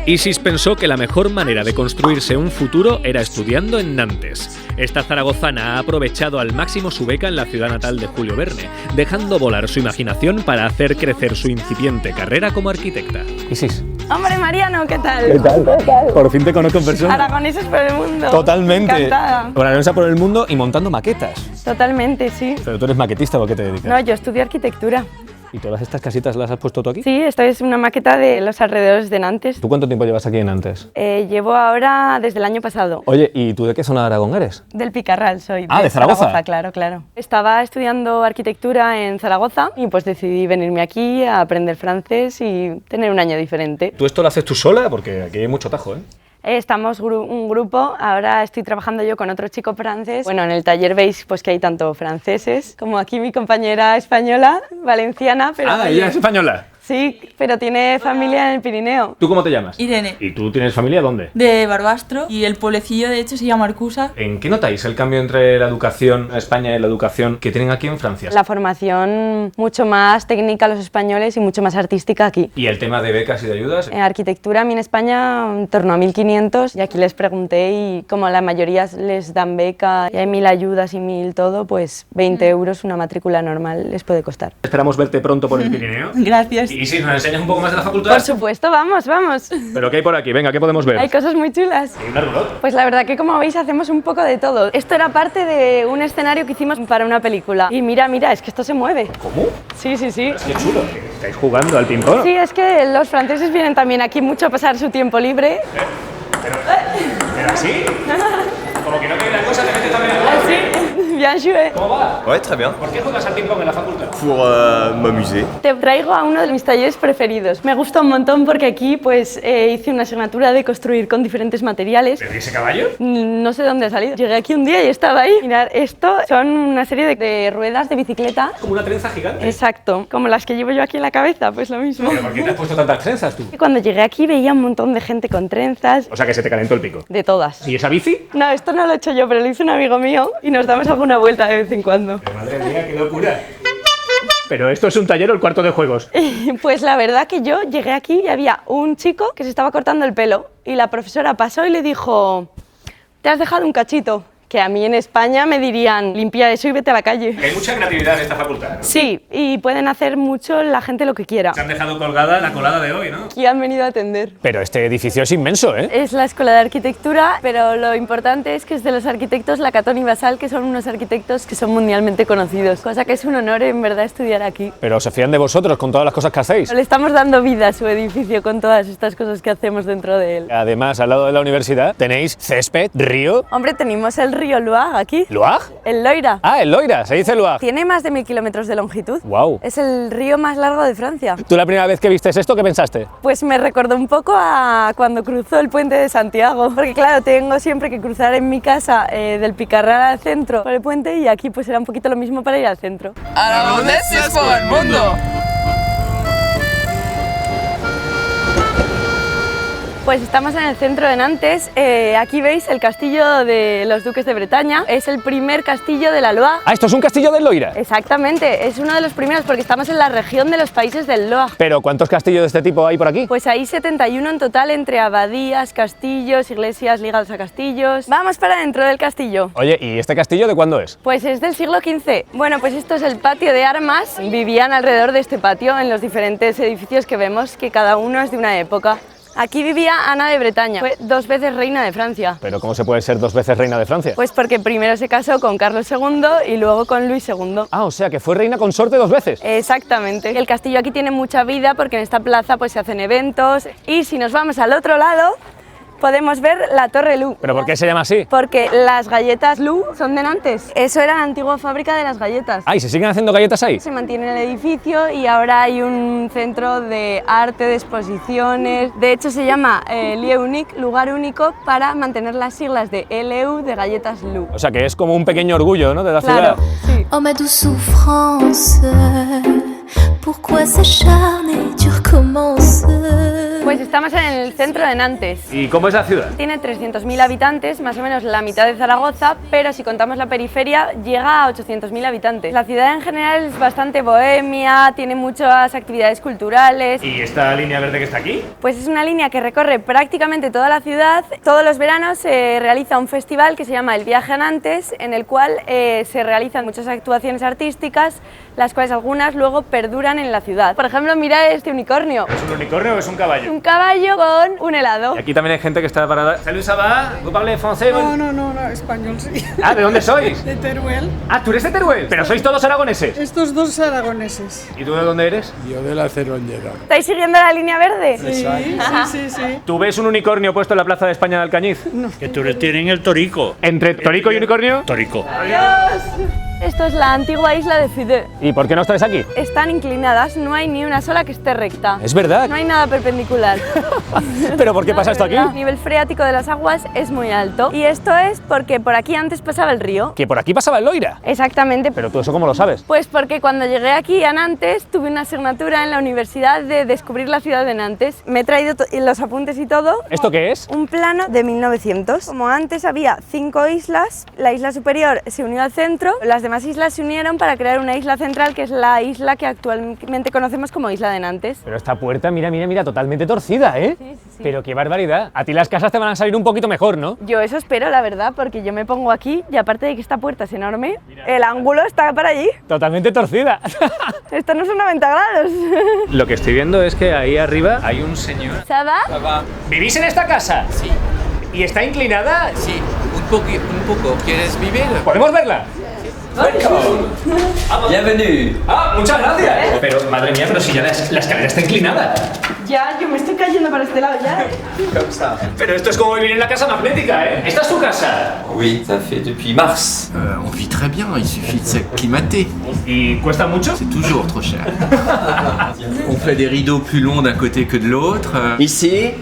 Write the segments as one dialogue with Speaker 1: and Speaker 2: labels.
Speaker 1: Isis pensó que la mejor manera de construirse un futuro era estudiando en Nantes. Esta zaragozana ha aprovechado al máximo su beca en la ciudad natal de Julio Verne, dejando volar su imaginación para hacer crecer su incipiente carrera como arquitecta. Isis.
Speaker 2: Hombre, Mariano, ¿qué tal?
Speaker 1: ¿Qué tal? Por fin te conozco en persona.
Speaker 2: Aragoneses por el mundo.
Speaker 1: Totalmente.
Speaker 2: Encantada.
Speaker 1: Aragonesa por el mundo y montando maquetas.
Speaker 2: Totalmente, sí.
Speaker 1: Pero tú eres maquetista, ¿o a qué te dedicas?
Speaker 2: No, yo estudio arquitectura.
Speaker 1: ¿Y todas estas casitas las has puesto tú aquí?
Speaker 2: Sí, esta es una maqueta de los alrededores de Nantes.
Speaker 1: ¿Tú cuánto tiempo llevas aquí en Nantes?
Speaker 2: Llevo ahora desde el año pasado.
Speaker 1: Oye, ¿y tú de qué zona de Aragón eres?
Speaker 2: Del Picarral soy.
Speaker 1: Ah, ¿de Zaragoza?
Speaker 2: Claro, claro. Estaba estudiando arquitectura en Zaragoza y pues decidí venirme aquí a aprender francés y tener un año diferente.
Speaker 1: ¿Tú esto lo haces tú sola? Porque aquí hay mucho tajo, ¿eh?
Speaker 2: Estamos un grupo, ahora estoy trabajando yo con otro chico francés. Bueno, en el taller veis pues que hay tanto franceses como aquí mi compañera española, valenciana. Pero
Speaker 1: ah, ella es española.
Speaker 2: Sí, pero tiene familia en el Pirineo.
Speaker 1: ¿Tú cómo te llamas?
Speaker 3: Irene.
Speaker 1: ¿Y tú tienes familia dónde?
Speaker 3: De Barbastro, y el pueblecillo de hecho se llama Arcusa.
Speaker 1: ¿En qué notáis el cambio entre la educación en España y la educación que tienen aquí en Francia?
Speaker 2: La formación mucho más técnica los españoles y mucho más artística aquí.
Speaker 1: ¿Y el tema de becas y de ayudas?
Speaker 2: En arquitectura a mí en España en torno a 1.500 y aquí les pregunté y como la mayoría les dan beca y hay 1.000 ayudas y 1.000 todo, pues 20 euros una matrícula normal les puede costar.
Speaker 1: Esperamos verte pronto por el Pirineo.
Speaker 3: Gracias.
Speaker 1: ¿Y si nos enseñas un poco más de la facultad?
Speaker 2: Por supuesto, vamos, vamos.
Speaker 1: ¿Pero qué hay por aquí? Venga, ¿qué podemos ver?
Speaker 2: Hay cosas muy chulas.
Speaker 1: ¿Y una roulotte?
Speaker 2: Pues la verdad que como veis hacemos un poco de todo. Esto era parte de un escenario que hicimos para una película. Y mira, es que esto se mueve.
Speaker 1: ¿Cómo?
Speaker 2: Sí, sí, sí.
Speaker 1: Es que chulo. ¿Estáis jugando al ping-pong?
Speaker 2: Sí, es que los franceses vienen también aquí mucho a pasar su tiempo libre.
Speaker 1: ¿Pero así? Como que no quiere la cosa, te metes también a
Speaker 2: Así, bien joué.
Speaker 1: ¿Cómo va?
Speaker 4: Ouais, très bien.
Speaker 1: ¿Por qué juegas al ping-pong en la facultad?
Speaker 4: Pour m'amuser.
Speaker 2: Te traigo a uno de mis talleres preferidos. Me gusta un montón porque aquí pues hice una asignatura de construir con diferentes materiales.
Speaker 1: ¿Pero ese caballo?
Speaker 2: No sé dónde ha salido. Llegué aquí un día y estaba ahí. Mirad, esto son una serie de ruedas de bicicleta.
Speaker 1: Como una trenza gigante.
Speaker 2: Exacto, como las que llevo yo aquí en la cabeza, pues lo mismo.
Speaker 1: ¿Pero por qué te has puesto tantas trenzas tú?
Speaker 2: Y cuando llegué aquí veía un montón de gente con trenzas,
Speaker 1: O sea que se te calentó el pico.
Speaker 2: de todas.
Speaker 1: ¿Y esa bici?
Speaker 2: No, esto no lo he hecho yo, pero lo hizo un amigo mío y nos damos alguna vuelta de vez en cuando.
Speaker 1: Pero madre mía, qué locura. Pero esto es un taller o el cuarto de juegos.
Speaker 2: Pues la verdad que yo llegué aquí y había un chico que se estaba cortando el pelo y la profesora pasó y le dijo: te has dejado un cachito. Que a mí en España me dirían: limpia eso y vete a la calle.
Speaker 1: Hay mucha creatividad en esta facultad, ¿no?
Speaker 2: Sí, y pueden hacer mucho la gente lo que quiera.
Speaker 1: Se han dejado colgada la colada de hoy, ¿no?
Speaker 2: Aquí han venido a atender.
Speaker 1: Pero este edificio es inmenso, ¿eh?
Speaker 2: Es la Escuela de Arquitectura, pero lo importante es que es de los arquitectos Lacaton y Basal, que son unos arquitectos que son mundialmente conocidos, cosa que es un honor en verdad estudiar aquí.
Speaker 1: Pero se fían de vosotros con todas las cosas que hacéis.
Speaker 2: Le estamos dando vida a su edificio con todas estas cosas que hacemos dentro de él.
Speaker 1: Además, al lado de la universidad tenéis césped, río.
Speaker 2: Hombre, tenemos el río Loire aquí.
Speaker 1: ¿Loire?
Speaker 2: El Loira.
Speaker 1: Ah, el Loira, se dice Loire.
Speaker 2: Tiene más de 1.000 kilómetros de longitud.
Speaker 1: Wow.
Speaker 2: Es el río más largo de Francia.
Speaker 1: ¿Tú la primera vez que viste esto, qué pensaste?
Speaker 2: Pues me recordó un poco a cuando cruzó el puente de Santiago. Porque claro, tengo siempre que cruzar en mi casa del Picarral al centro por el puente y aquí pues era un poquito lo mismo para ir al centro.
Speaker 3: Aragoneses por el mundo.
Speaker 2: Pues estamos en el centro de Nantes. Aquí veis el castillo de los duques de Bretaña. Es el primer castillo de la Loire.
Speaker 1: Ah, esto es un castillo del Loira.
Speaker 2: Exactamente, es uno de los primeros porque estamos en la región de los países del Loire.
Speaker 1: Pero ¿cuántos castillos de este tipo hay por aquí?
Speaker 2: Pues hay 71 en total entre abadías, castillos, iglesias ligadas a castillos. Vamos para dentro del castillo.
Speaker 1: Oye, ¿y este castillo de cuándo es?
Speaker 2: Pues es del siglo XV. Bueno, pues esto es el patio de armas. Vivían alrededor de este patio en los diferentes edificios que vemos, que cada uno es de una época. Aquí vivía Ana de Bretaña, fue 2 veces reina de Francia.
Speaker 1: ¿Pero cómo se puede ser 2 veces reina de Francia?
Speaker 2: Pues porque primero se casó con Carlos II y luego con Luis II.
Speaker 1: Ah, o sea que fue reina consorte 2 veces.
Speaker 2: Exactamente. El castillo aquí tiene mucha vida porque en esta plaza pues se hacen eventos y si nos vamos al otro lado podemos ver la Torre Lu.
Speaker 1: ¿Pero por qué se llama así?
Speaker 2: Porque las galletas Lu son de Nantes. Eso era la antigua fábrica de las galletas.
Speaker 1: Ah, ¿y se siguen haciendo galletas ahí?
Speaker 2: Se mantiene el edificio y ahora hay un centro de arte, de exposiciones. De hecho se llama Lieu Unique, lugar único, para mantener las siglas de LU de galletas Lu.
Speaker 1: O sea que es como un pequeño orgullo, ¿no?, de la
Speaker 2: Claro,
Speaker 1: ciudad.
Speaker 2: sí.
Speaker 5: Oh ma douce souffrance, pourquoi s'acharner, tu recommences?
Speaker 2: Pues estamos en el centro de Nantes.
Speaker 1: ¿Y cómo es la ciudad?
Speaker 2: Tiene 300.000 habitantes, más o menos la mitad de Zaragoza, pero si contamos la periferia llega a 800.000 habitantes. La ciudad en general es bastante bohemia, tiene muchas actividades culturales.
Speaker 1: ¿Y esta línea verde que está aquí?
Speaker 2: Pues es una línea que recorre prácticamente toda la ciudad. Todos los veranos se realiza un festival que se llama El Viaje a Nantes, en el cual se realizan muchas actuaciones artísticas, las cuales algunas luego perduran en la ciudad. Por ejemplo, mira este unicornio.
Speaker 1: ¿Es un unicornio o es un caballo?
Speaker 2: Un caballo con un helado.
Speaker 1: Y aquí también hay gente que está parada. Salut, ça va? ¿Vous parlez français?
Speaker 4: No, español sí.
Speaker 1: Ah, ¿de dónde sois?
Speaker 4: De Teruel.
Speaker 1: Ah, ¿tú eres de Teruel? Pero sois todos aragoneses.
Speaker 4: Estos dos aragoneses.
Speaker 1: ¿Y tú de dónde eres?
Speaker 5: Yo de la Ceroñera.
Speaker 2: ¿Estáis siguiendo la línea verde?
Speaker 4: Sí.
Speaker 1: ¿Tú ves un unicornio puesto en la plaza de España de Alcañiz?
Speaker 6: Que tú tienen el torico.
Speaker 1: ¿Entre torico y unicornio?
Speaker 6: Torico.
Speaker 2: Esto es la antigua isla de Fideux.
Speaker 1: ¿Y por qué no estáis aquí?
Speaker 2: Están inclinadas, no hay ni una sola que esté recta.
Speaker 1: Es verdad.
Speaker 2: No hay nada perpendicular.
Speaker 1: ¿Pero por qué pasa esto aquí?
Speaker 2: El nivel freático de las aguas es muy alto. Y esto es porque por aquí antes pasaba el río.
Speaker 1: Que por aquí pasaba el Loira.
Speaker 2: Exactamente.
Speaker 1: ¿Pero tú eso cómo lo sabes?
Speaker 2: Pues porque cuando llegué aquí a Nantes tuve una asignatura en la universidad de descubrir la ciudad de Nantes. Me he traído los apuntes y todo.
Speaker 1: ¿Esto qué es?
Speaker 2: Un plano de 1900. Como antes había 5 islas, la isla superior se unió al centro, las demás islas se unieron para crear una isla central que es la isla que actualmente conocemos como Isla de Nantes.
Speaker 1: Pero esta puerta, mira, totalmente torcida, ¿eh?
Speaker 2: Sí.
Speaker 1: Pero qué barbaridad. A ti las casas te van a salir un poquito mejor, ¿no?
Speaker 2: Yo eso espero, la verdad, porque yo me pongo aquí y aparte de que esta puerta es enorme, el ángulo está para allí.
Speaker 1: Totalmente torcida.
Speaker 2: Esto no son 90 grados.
Speaker 1: Lo que estoy viendo es que ahí arriba hay un señor.
Speaker 2: ¿Saba?
Speaker 1: ¿Vivís en esta casa?
Speaker 7: Sí,
Speaker 1: ¿Y está inclinada?
Speaker 7: sí, un poco. ¿Quieres vivir?
Speaker 1: ¿Podemos verla?
Speaker 7: Bienvenue.
Speaker 1: Ah, muchas gracias. Pero, madre mía, pero si ya la escalera está inclinada.
Speaker 2: Ya, yo me estoy cayendo para este lado ya.
Speaker 7: Comme ça.
Speaker 1: Pero esto es como vivir en la casa magnética, ¿eh? ¿Esta es tu casa?
Speaker 7: Oui, ça fait depuis mars.
Speaker 8: On vit très bien, il suffit de s'acclimater.
Speaker 1: ¿Y cuesta mucho?
Speaker 8: C'est toujours trop cher. On fait des rideaux plus longs d'un côté que de l'autre.
Speaker 7: Ici,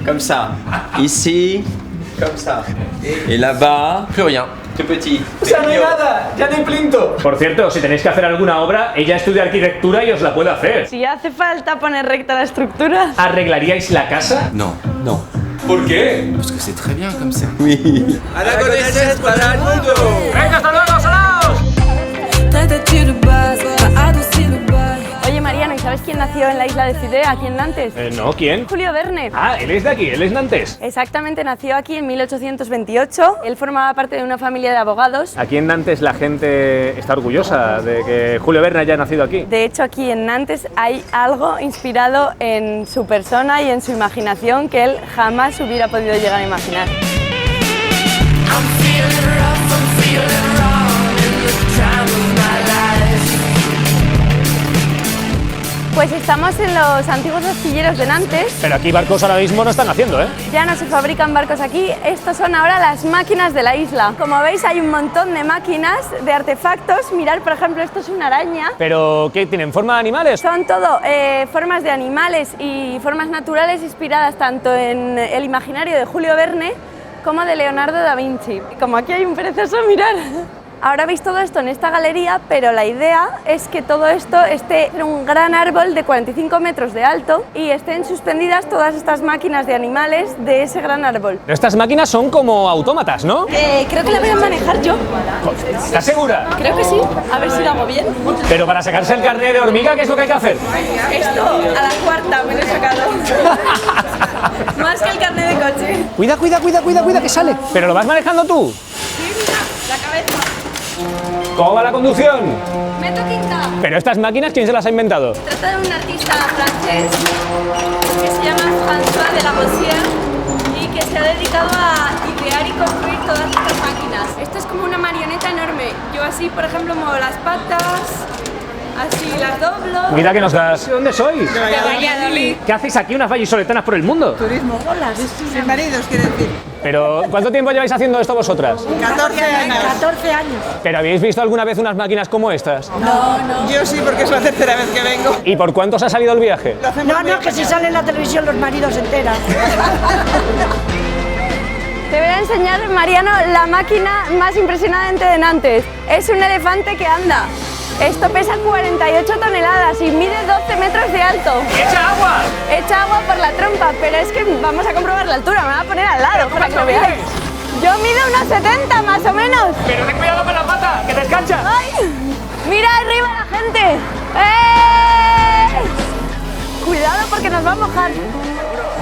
Speaker 7: comme ça. Ici, comme ça. Et là-bas, plus rien. Tout petit.
Speaker 1: O sea, no hay nada, ya no hay plinto. Por cierto, si tenéis que hacer alguna obra, ella estudia arquitectura y os la puede hacer.
Speaker 2: Si hace falta poner recta la estructura.
Speaker 1: ¿Arreglaríais la casa?
Speaker 8: Non,
Speaker 1: ¿Por qué?
Speaker 8: parce que c'est très bien comme ça.
Speaker 7: Oui. Aragoneses para el mundo.
Speaker 1: ¡Venga, hasta luego, salados!
Speaker 2: Oye, Mariano, ¿y sabes quién nació en la isla de Fideux, aquí en Nantes?
Speaker 1: No, ¿quién?
Speaker 2: Julio Verne.
Speaker 1: Ah, él es de aquí, él es Nantes.
Speaker 2: Exactamente, nació aquí en 1828. Él formaba parte de una familia de abogados.
Speaker 1: Aquí en Nantes la gente está orgullosa de que Julio Verne haya nacido aquí.
Speaker 2: De hecho, aquí en Nantes hay algo inspirado en su persona y en su imaginación que él jamás hubiera podido llegar a imaginar. Pues estamos en los antiguos astilleros de Nantes.
Speaker 1: Pero aquí barcos ahora mismo no están haciendo, ¿eh?
Speaker 2: Ya no se fabrican barcos aquí, estos son ahora las máquinas de la isla. Como veis hay un montón de máquinas, de artefactos. Mirad, por ejemplo, esto es una araña.
Speaker 1: ¿Pero qué? ¿Tienen forma de animales?
Speaker 2: Son todo formas de animales y formas naturales inspiradas tanto en el imaginario de Julio Verne como de Leonardo da Vinci. Como aquí hay un perezoso, mirad. Ahora veis todo esto en esta galería, pero la idea es que todo esto esté en un gran árbol de 45 metros de alto y estén suspendidas todas estas máquinas de animales de ese gran árbol.
Speaker 1: Pero estas máquinas son como autómatas, ¿no?
Speaker 2: Creo que la voy a manejar yo.
Speaker 1: ¿Estás segura?
Speaker 2: Creo que sí. A ver si lo hago bien.
Speaker 1: Pero para sacarse el carnet de hormiga, ¿qué es lo que hay que hacer?
Speaker 2: Esto a la cuarta me lo he sacado. Más que el carnet de coche.
Speaker 1: Cuida, que sale. ¿Pero lo vas manejando tú?
Speaker 2: Sí, mira, la cabeza.
Speaker 1: ¿Cómo va la conducción?
Speaker 2: Meto quinta.
Speaker 1: ¿Pero estas máquinas quién se las ha inventado?
Speaker 2: Se trata de un artista francés que se llama François de la Rosière y que se ha dedicado a idear y construir todas estas máquinas. Esto es como una marioneta enorme. Yo así, por ejemplo, muevo las patas, así las doblo.
Speaker 1: Mira que nos das. ¿De dónde sois?
Speaker 2: De Valladolid.
Speaker 1: ¿Qué hacéis aquí unas vallisoletanas por el mundo?
Speaker 4: Turismo. Hola, sin maridos, quiere decir.
Speaker 1: Pero, ¿cuánto tiempo lleváis haciendo esto vosotras?
Speaker 4: 14 años.
Speaker 9: 14 años.
Speaker 1: ¿Pero habéis visto alguna vez unas máquinas como estas?
Speaker 4: Yo sí, porque es la tercera vez que vengo.
Speaker 1: ¿Y por cuánto os ha salido el viaje?
Speaker 9: No, que si sale en la televisión los maridos se enteran.
Speaker 2: Te voy a enseñar, Mariano, la máquina más impresionante de Nantes. Es un elefante que anda. Esto pesa 48 toneladas y mide 12 metros de alto.
Speaker 1: ¡Echa agua!
Speaker 2: Echa agua por la trompa, pero es que vamos a comprobar la altura, me voy a poner al lado para que lo veáis. Yo mido unos 70 más o menos.
Speaker 1: Pero ten cuidado con la pata, que te escancha.
Speaker 2: ¡Ay! ¡Mira arriba la gente! ¡Eh! Cuidado porque nos va a mojar.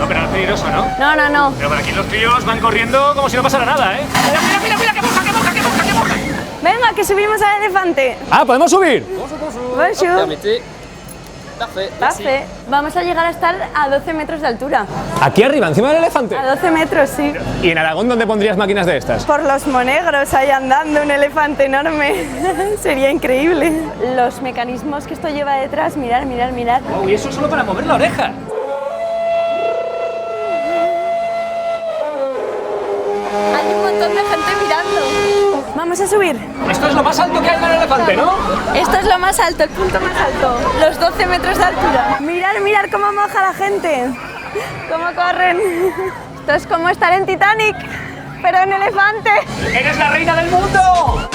Speaker 1: No, pero no es peligroso, ¿no?
Speaker 2: No, no, no.
Speaker 1: Pero por aquí los tíos van corriendo como si no pasara nada, ¿eh? Mira, que moja, que moja, que moja, que moja.
Speaker 2: Venga, que subimos al elefante.
Speaker 1: Ah, ¿podemos subir?
Speaker 2: Bonjour. Parfait. Vamos a llegar a estar a 12 metros de altura.
Speaker 1: Aquí arriba, encima del elefante.
Speaker 2: A 12 metros, sí.
Speaker 1: ¿Y en Aragón dónde pondrías máquinas de estas?
Speaker 2: Por los Monegros, ahí andando, un elefante enorme. Sería increíble. Los mecanismos que esto lleva detrás, mirad, mirad, mirad.
Speaker 1: Wow, y eso solo para mover la oreja.
Speaker 2: Hay un montón de gente mirando. Vamos a subir.
Speaker 1: Esto es lo más alto que hay del elefante, ¿no?
Speaker 2: Esto es lo más alto, el punto más alto. Los 12 metros de altura. Mirad, mirad cómo moja la gente. Cómo corren. Esto es como estar en Titanic, pero en elefante.
Speaker 1: ¡Eres la reina del mundo!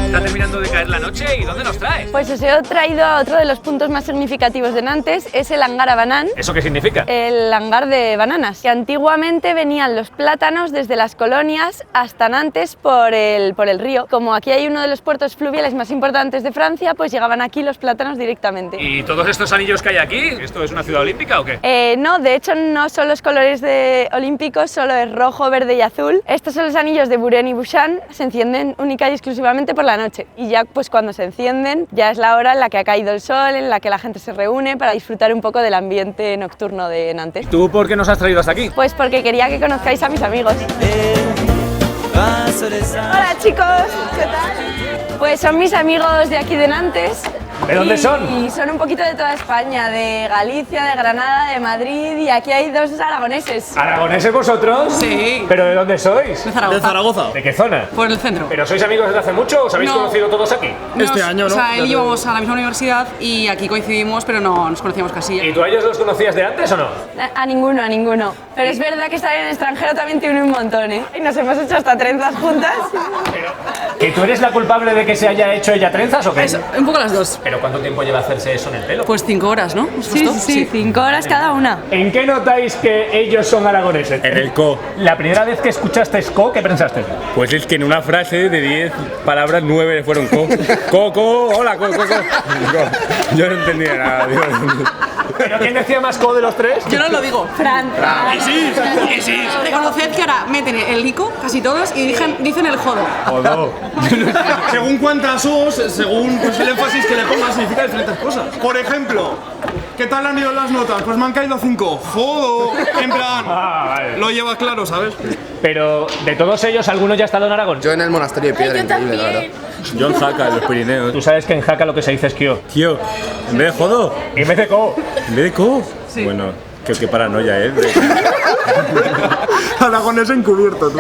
Speaker 1: Está terminando de caer la noche y ¿dónde nos trae?
Speaker 2: Pues os he traído a otro de los puntos más significativos de Nantes, es el hangar a banán.
Speaker 1: ¿Eso qué significa?
Speaker 2: El hangar de bananas, que antiguamente venían los plátanos desde las colonias hasta Nantes por el río. Como aquí hay uno de los puertos fluviales más importantes de Francia, pues llegaban aquí los plátanos directamente.
Speaker 1: ¿Y todos estos anillos que hay aquí? ¿Esto es una ciudad olímpica o qué?
Speaker 2: No, de hecho no son los colores olímpicos, solo es rojo, verde y azul. Estos son los anillos de Buren y Busan, se encienden única y exclusivamente por la noche. Y ya pues cuando se encienden, ya es la hora en la que ha caído el sol, en la que la gente se reúne para disfrutar un poco del ambiente nocturno de Nantes.
Speaker 1: ¿Tú por qué nos has traído hasta aquí?
Speaker 2: Pues porque quería que conozcáis a mis amigos. Hola chicos, ¿qué tal? Pues son mis amigos de aquí de Nantes.
Speaker 1: ¿De dónde son?
Speaker 2: Y son un poquito de toda España, de Galicia, de Granada, de Madrid, y aquí hay dos aragoneses.
Speaker 1: ¿Aragoneses vosotros?
Speaker 3: Sí.
Speaker 1: ¿Pero de dónde sois?
Speaker 3: De Zaragoza.
Speaker 6: ¿De Zaragoza?
Speaker 1: ¿De qué zona?
Speaker 3: Por el centro.
Speaker 1: ¿Pero sois amigos desde hace mucho o os habéis
Speaker 3: No.
Speaker 1: conocido todos aquí?
Speaker 6: Este año, ¿no?
Speaker 3: O sea, él íbamos a la misma universidad y aquí coincidimos, pero no nos conocíamos casi.
Speaker 1: ¿Y tú a ellos los conocías de antes o no?
Speaker 2: A ninguno, a ninguno. Pero es verdad que estar en el extranjero también tiene un montón, ¿eh? Y nos hemos hecho hasta trenzas juntas.
Speaker 1: ¿Que tú eres la culpable de que se haya hecho ella trenzas o qué?
Speaker 3: Eso, un poco las dos.
Speaker 1: ¿Pero cuánto tiempo lleva hacerse eso en el pelo?
Speaker 3: Pues 5 horas, ¿no? ¿Es
Speaker 2: Sí,
Speaker 3: justo?
Speaker 2: sí, 5 horas cada una.
Speaker 1: ¿En qué notáis que ellos son aragoneses?
Speaker 6: En el co.
Speaker 1: La primera vez que escuchaste co, ¿qué pensaste?
Speaker 6: Pues es que en una frase de 10 palabras, 9 fueron co. Hola, co. Yo no entendía nada, Dios.
Speaker 1: ¿Pero quién decía más co de los tres?
Speaker 3: Yo no lo digo.
Speaker 2: Fran.
Speaker 6: Sí.
Speaker 3: Reconoced que ahora meten el ico, casi todos, y dicen el jodo.
Speaker 1: Jodo.
Speaker 5: Según cuántas os, según pues, el énfasis que le pongas, significa diferentes cosas. Por ejemplo, ¿qué tal han ido las notas? Pues me han caído 5. ¡Jodo! En plan,
Speaker 1: Vale.
Speaker 5: lo lleva claro, ¿sabes?
Speaker 1: Pero de todos ellos, ¿alguno ya ha estado en Aragón?
Speaker 8: Yo en el monasterio de Piedra, increíble, la verdad.
Speaker 6: Yo en Jaca, en los Pirineos.
Speaker 1: Tú sabes que en Jaca lo que se dice es kio.
Speaker 6: Tío, en vez de jodo,
Speaker 1: Y en vez de co.
Speaker 6: en vez de co. Bueno, qué paranoia, ¿eh?
Speaker 5: Aragonés encubierto, tú.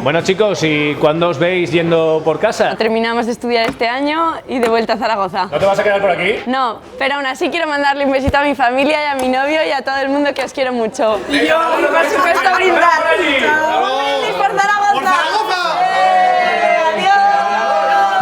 Speaker 1: Bueno chicos, ¿y cuándo os veis yendo por casa?
Speaker 2: Terminamos de estudiar este año y de vuelta a Zaragoza.
Speaker 1: ¿No te vas a quedar por aquí?
Speaker 2: No, pero aún así quiero mandarle un besito a mi familia y a mi novio y a todo el mundo que os quiero mucho. Y yo, por supuesto, brindar.
Speaker 1: ¡Vamos por allí!